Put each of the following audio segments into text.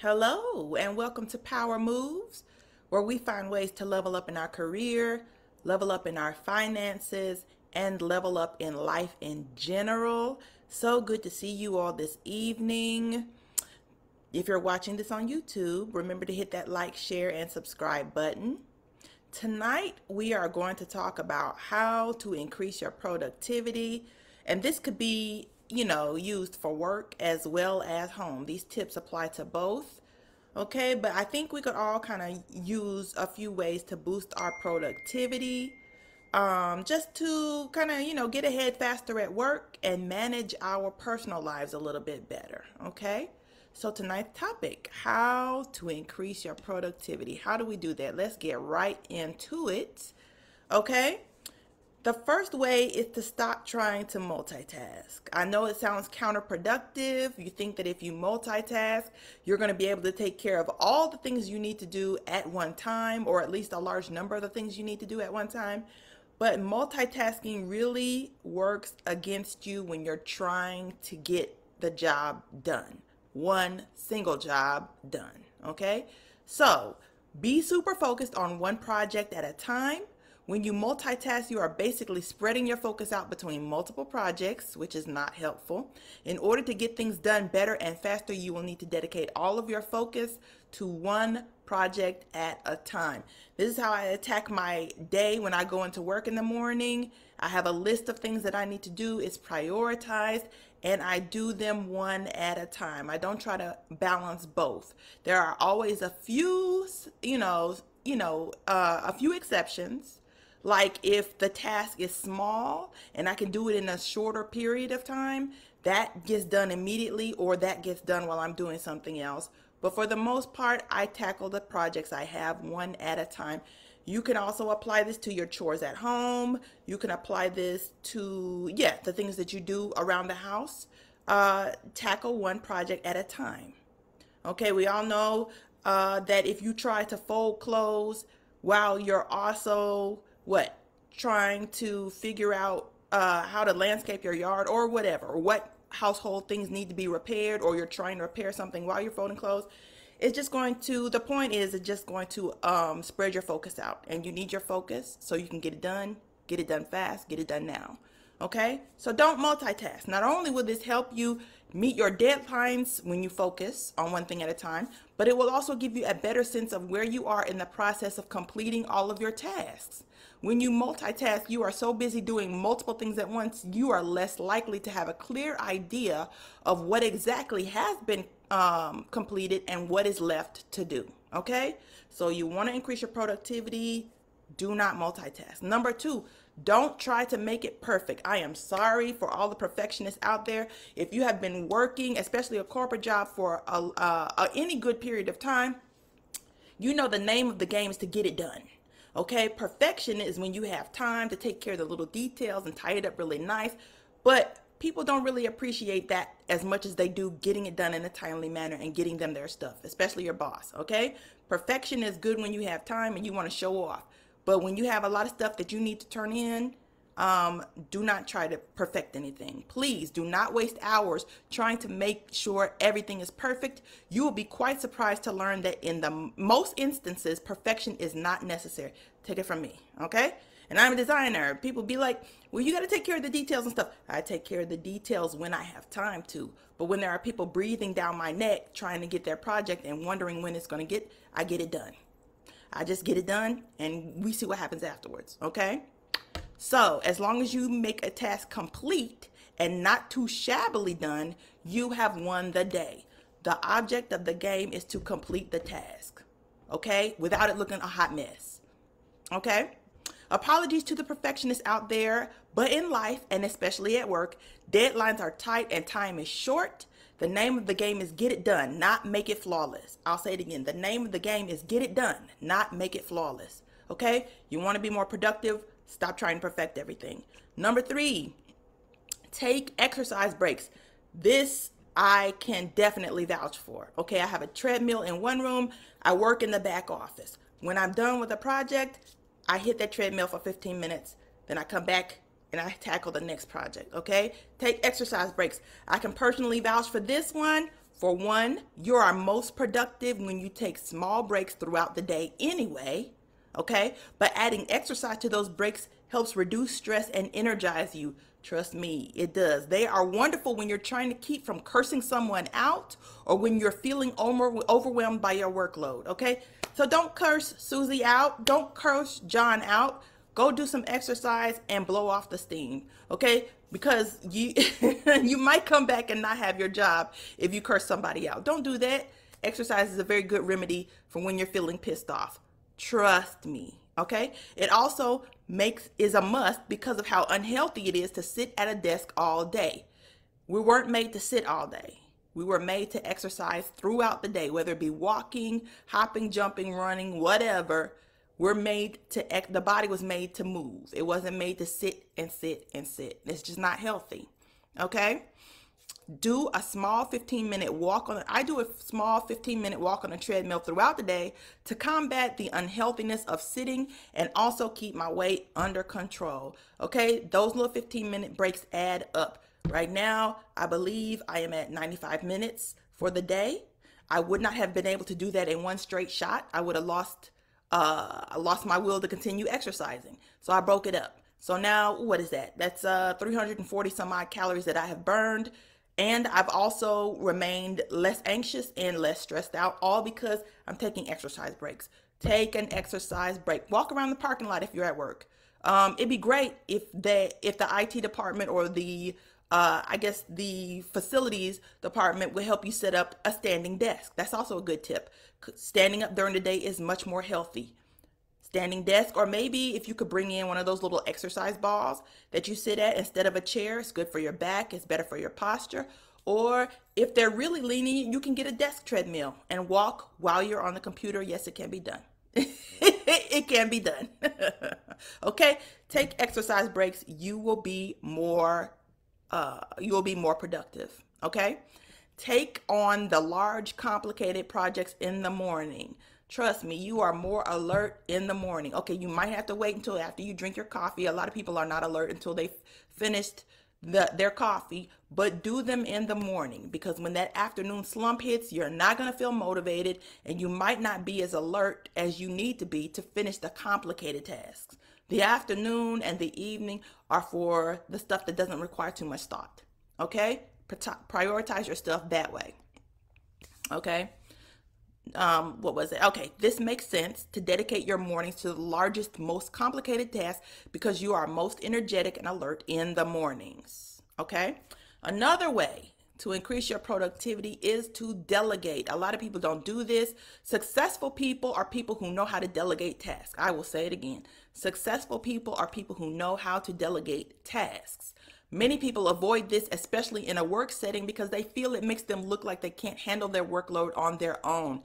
Hello, and welcome to Power Moves, where we find ways to level up in our career, level up in our finances, and level up in life in general. So good to see you all this evening. If you're watching this on YouTube, remember to hit that like, share, and subscribe button. Tonight, we are going to talk about how to increase your productivity, and this could be, used for work as well as home. These tips apply to both. Okay, but I think we could all kind of use a few ways to boost our productivity, just to kind of, get ahead faster at work and manage our personal lives a little bit better. Okay, so tonight's topic, how to increase your productivity. How do we do that? Let's get right into it. Okay, the first way is to stop trying to multitask. I know it sounds counterproductive. You think that if you multitask, you're going to be able to take care of all the things you need to do at one time, or at least a large number of the things you need to do at one time. But multitasking really works against you when you're trying to get the job done. One single job done. Okay? So be super focused on one project at a time. When you multitask, you are basically spreading your focus out between multiple projects, which is not helpful. In order to get things done better and faster, you will need to dedicate all of your focus to one project at a time. This is how I attack my day when I go into work in the morning. I have a list of things that I need to do. It's prioritized, and I do them one at a time. I don't try to balance both. There are always a few, a few exceptions. Like if the task is small and I can do it in a shorter period of time, that gets done immediately, or that gets done while I'm doing something else. But for the most part, I tackle the projects I have one at a time. You can also apply this to your chores at home. You can apply this to, the things that you do around the house. Tackle one project at a time. Okay, we all know that if you try to fold clothes while you're also trying to figure out how to landscape your yard or whatever, or what household things need to be repaired, or you're trying to repair something while you're folding clothes, it's just going to, the point is, it's just going to spread your focus out, and you need your focus so you can get it done fast, get it done now. Okay, so don't multitask. Not only will this help you meet your deadlines when you focus on one thing at a time, but it will also give you a better sense of where you are in the process of completing all of your tasks. When you multitask, you are so busy doing multiple things at once, you are less likely to have a clear idea of what exactly has been completed and what is left to do. Okay, so you want to increase your productivity. Do not multitask. Number two, don't try to make it perfect. I am sorry for all the perfectionists out there. If you have been working, especially a corporate job, for any good period of time, you know the name of the game is to get it done. Okay, perfection is when you have time to take care of the little details and tie it up really nice, but people don't really appreciate that as much as they do getting it done in a timely manner and getting them their stuff, especially your boss. Okay, perfection is good when you have time and you want to show off. But when you have a lot of stuff that you need to turn in, do not try to perfect anything. Please do not waste hours trying to make sure everything is perfect. You will be quite surprised to learn that in the most instances, perfection is not necessary. Take it from me, okay? And I'm a designer. People be like, well, you got to take care of the details and stuff. I take care of the details when I have time to. But when there are people breathing down my neck trying to get their project and wondering when it's going to get, I get it done. I just get it done and we see what happens afterwards, okay? So as long as you make a task complete and not too shabbily done, you have won the day. The object of the game is to complete the task, okay? Without it looking a hot mess, okay? Apologies to the perfectionists out there, but in life, and especially at work, deadlines are tight and time is short. The name of the game is get it done, not make it flawless. I'll say it again. The name of the game is get it done, not make it flawless. Okay? You want to be more productive? Stop trying to perfect everything. Number three, take exercise breaks. This I can definitely vouch for. Okay, I have a treadmill in one room. I work in the back office. When I'm done with a project, I hit that treadmill for 15 minutes. Then I come back and I tackle the next project, okay? Take exercise breaks. I can personally vouch for this one For one, you are most productive when you take small breaks throughout the day anyway, okay? But adding exercise to those breaks helps reduce stress and energize you. Trust me, it does. They are wonderful when you're trying to keep from cursing someone out or when you're feeling overwhelmed by your workload, okay? So don't curse Susie out. Don't curse John out. Go do some exercise and blow off the steam, okay? Because you you might come back and not have your job if you curse somebody out. Don't do that. Exercise is a very good remedy for when you're feeling pissed off. Trust me, okay? It also is a must because of how unhealthy it is to sit at a desk all day. We weren't made to sit all day. We were made to exercise throughout the day, whether it be walking, hopping, jumping, running, whatever. The body was made to move. It wasn't made to sit and sit and sit. It's just not healthy. Okay? Do a small 15-minute walk I do a small 15-minute walk on a treadmill throughout the day to combat the unhealthiness of sitting and also keep my weight under control. Okay? Those little 15-minute breaks add up. Right now, I believe I am at 95 minutes for the day. I would not have been able to do that in one straight shot. I would have lost my will to continue exercising. So I broke it up. So now, what is that? That's 340 some odd calories that I have burned. And I've also remained less anxious and less stressed out, all because I'm taking exercise breaks. Take an exercise break. Walk around the parking lot if you're at work. It'd be great if the IT department or the facilities department will help you set up a standing desk. That's also a good tip. Standing up during the day is much more healthy. Standing desk, or maybe if you could bring in one of those little exercise balls that you sit at instead of a chair. It's good for your back. It's better for your posture. Or if they're really lenient, you can get a desk treadmill and walk while you're on the computer. Yes, it can be done. It can be done. Okay, take exercise breaks. You will be more productive. Okay, take on the large, complicated projects in the morning. Trust me, you are more alert in the morning. Okay, you might have to wait until after you drink your coffee. A lot of people are not alert until they've finished their coffee, but do them in the morning, because when that afternoon slump hits, you're not going to feel motivated and you might not be as alert as you need to be to finish the complicated tasks. The afternoon and the evening are for the stuff that doesn't require too much thought. Okay? Prioritize your stuff that way. Okay? What was it? Okay, this makes sense to dedicate your mornings to the largest, most complicated tasks because you are most energetic and alert in the mornings. Okay? Another way to increase your productivity is to delegate. A lot of people don't do this. Successful people are people who know how to delegate tasks. I will say it again. Successful people are people who know how to delegate tasks. Many people avoid this, especially in a work setting, because they feel it makes them look like they can't handle their workload on their own.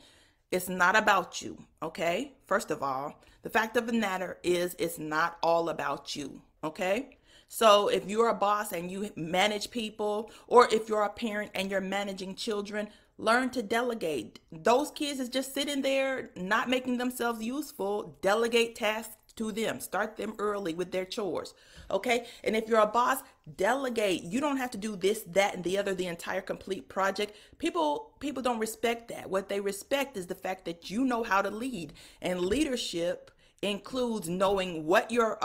It's not about you, okay? First of all, the fact of the matter is it's not all about you, okay? So if you're a boss and you manage people, or if you're a parent and you're managing children, learn to delegate. Those kids is just sitting there not making themselves useful. Delegate tasks to them. Start them early with their chores. Okay? And if you're a boss, delegate. You don't have to do this, that, and the other, the entire complete project. People don't respect that. What they respect is the fact that you know how to lead. And leadership includes knowing what your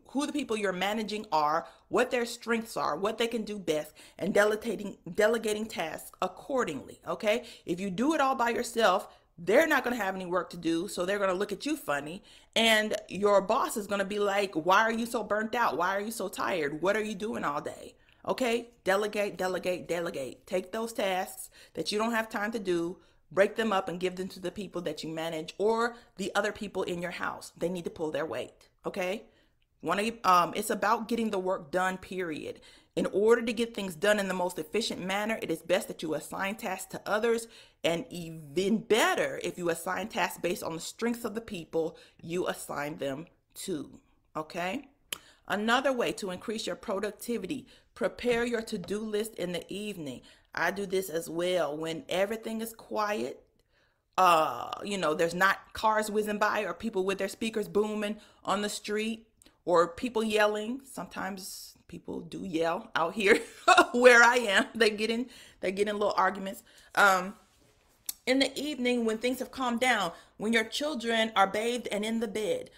who the people you're managing are, what their strengths are, what they can do best, and delegating tasks accordingly. Okay? If you do it all by yourself, they're not going to have any work to do, so they're going to look at you funny, and your boss is going to be like, why are you so burnt out? Why are you so tired? What are you doing all day? Okay? Delegate, delegate, delegate. Take those tasks that you don't have time to do, break them up and give them to the people that you manage or the other people in your house. They need to pull their weight. Okay? It's about getting the work done, period. In order to get things done in the most efficient manner, it is best that you assign tasks to others, and even better if you assign tasks based on the strengths of the people you assign them to. Okay? Another way to increase your productivity, prepare your to-do list in the evening. I do this as well. When everything is quiet, there's not cars whizzing by or people with their speakers booming on the street, or people yelling. Sometimes people do yell out here where I am. They get in little arguments. In the evening, when things have calmed down, when your children are bathed and in the bed,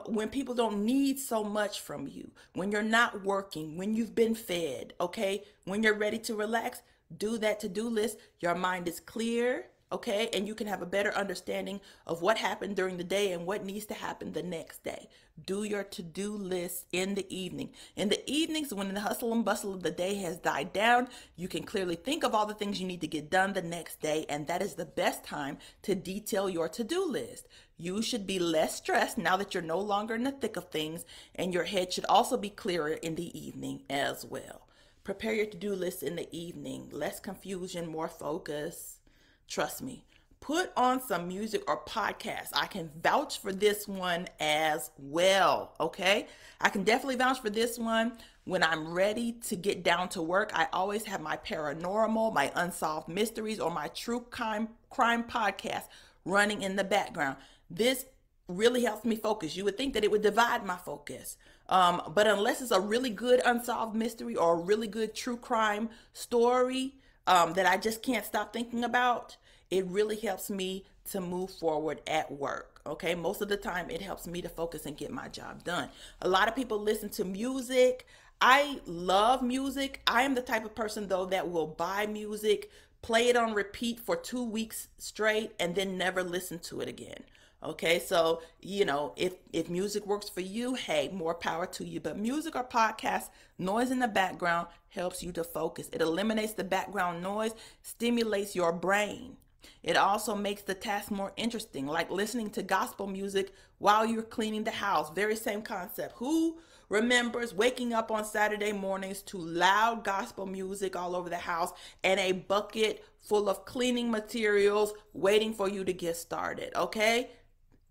when people don't need so much from you, when you're not working, when you've been fed, okay, when you're ready to relax, do that to-do list. Your mind is clear, okay, and you can have a better understanding of what happened during the day and what needs to happen the next day. Do your to-do list in the evening. In the evenings, when the hustle and bustle of the day has died down, you can clearly think of all the things you need to get done the next day, and that is the best time to detail your to-do list. You should be less stressed now that you're no longer in the thick of things, and your head should also be clearer in the evening as well. Prepare your to-do list in the evening. Less confusion, more focus. Trust me. Put on some music or podcasts. I can vouch for this one as well, okay? I can definitely vouch for this one. When I'm ready to get down to work, I always have my paranormal, my unsolved mysteries, or my true crime podcast running in the background. This really helps me focus. You would think that it would divide my focus. But unless it's a really good unsolved mystery or a really good true crime story that I just can't stop thinking about, it really helps me to move forward at work. Okay, most of the time it helps me to focus and get my job done. A lot of people listen to music. I love music. I am the type of person, though, that will buy music, play it on repeat for 2 weeks straight, and then never listen to it again. Okay, so, if music works for you, hey, more power to you. But music or podcast, noise in the background helps you to focus. It eliminates the background noise, stimulates your brain. It also makes the task more interesting, like listening to gospel music while you're cleaning the house. Very same concept. Who remembers waking up on Saturday mornings to loud gospel music all over the house and a bucket full of cleaning materials waiting for you to get started, okay?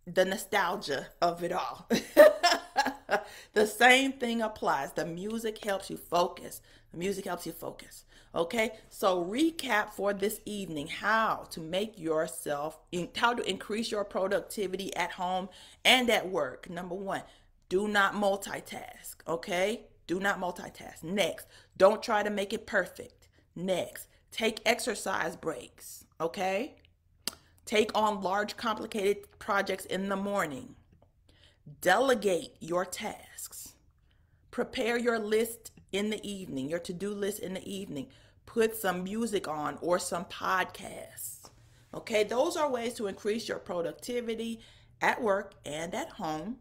The nostalgia of it all. The same thing applies. The music helps you focus. The music helps you focus. Okay, so recap for this evening: how to increase your productivity at home and at work. Number one, do not multitask. Okay, do not multitask. Next, don't try to make it perfect. Next, take exercise breaks. Okay, take on large, complicated projects in the morning. Delegate your tasks. Prepare your list in the evening, your to-do list in the evening. Put some music on or some podcasts. Okay, those are ways to increase your productivity at work and at home.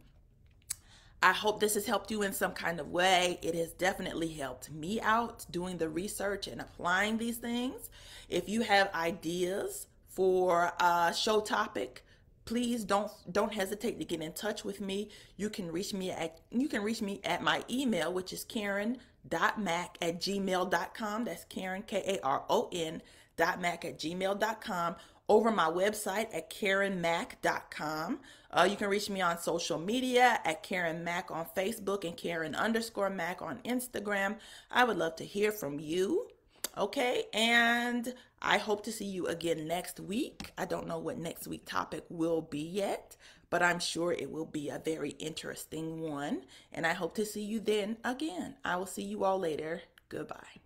I hope this has helped you in some kind of way. It has definitely helped me out doing the research and applying these things. If you have ideas for a show topic, please don't hesitate to get in touch with me. You can reach me at my email, which is karen.mac@gmail.com. That's Karen, KARON.mac@gmail.com. Over my website at karenmac.com. You can reach me on social media at Karen Mac on Facebook and Karen_Mac on Instagram. I would love to hear from you. Okay, and I hope to see you again next week. I don't know what next week topic will be yet, but I'm sure it will be a very interesting one. And I hope to see you then again. I will see you all later. Goodbye.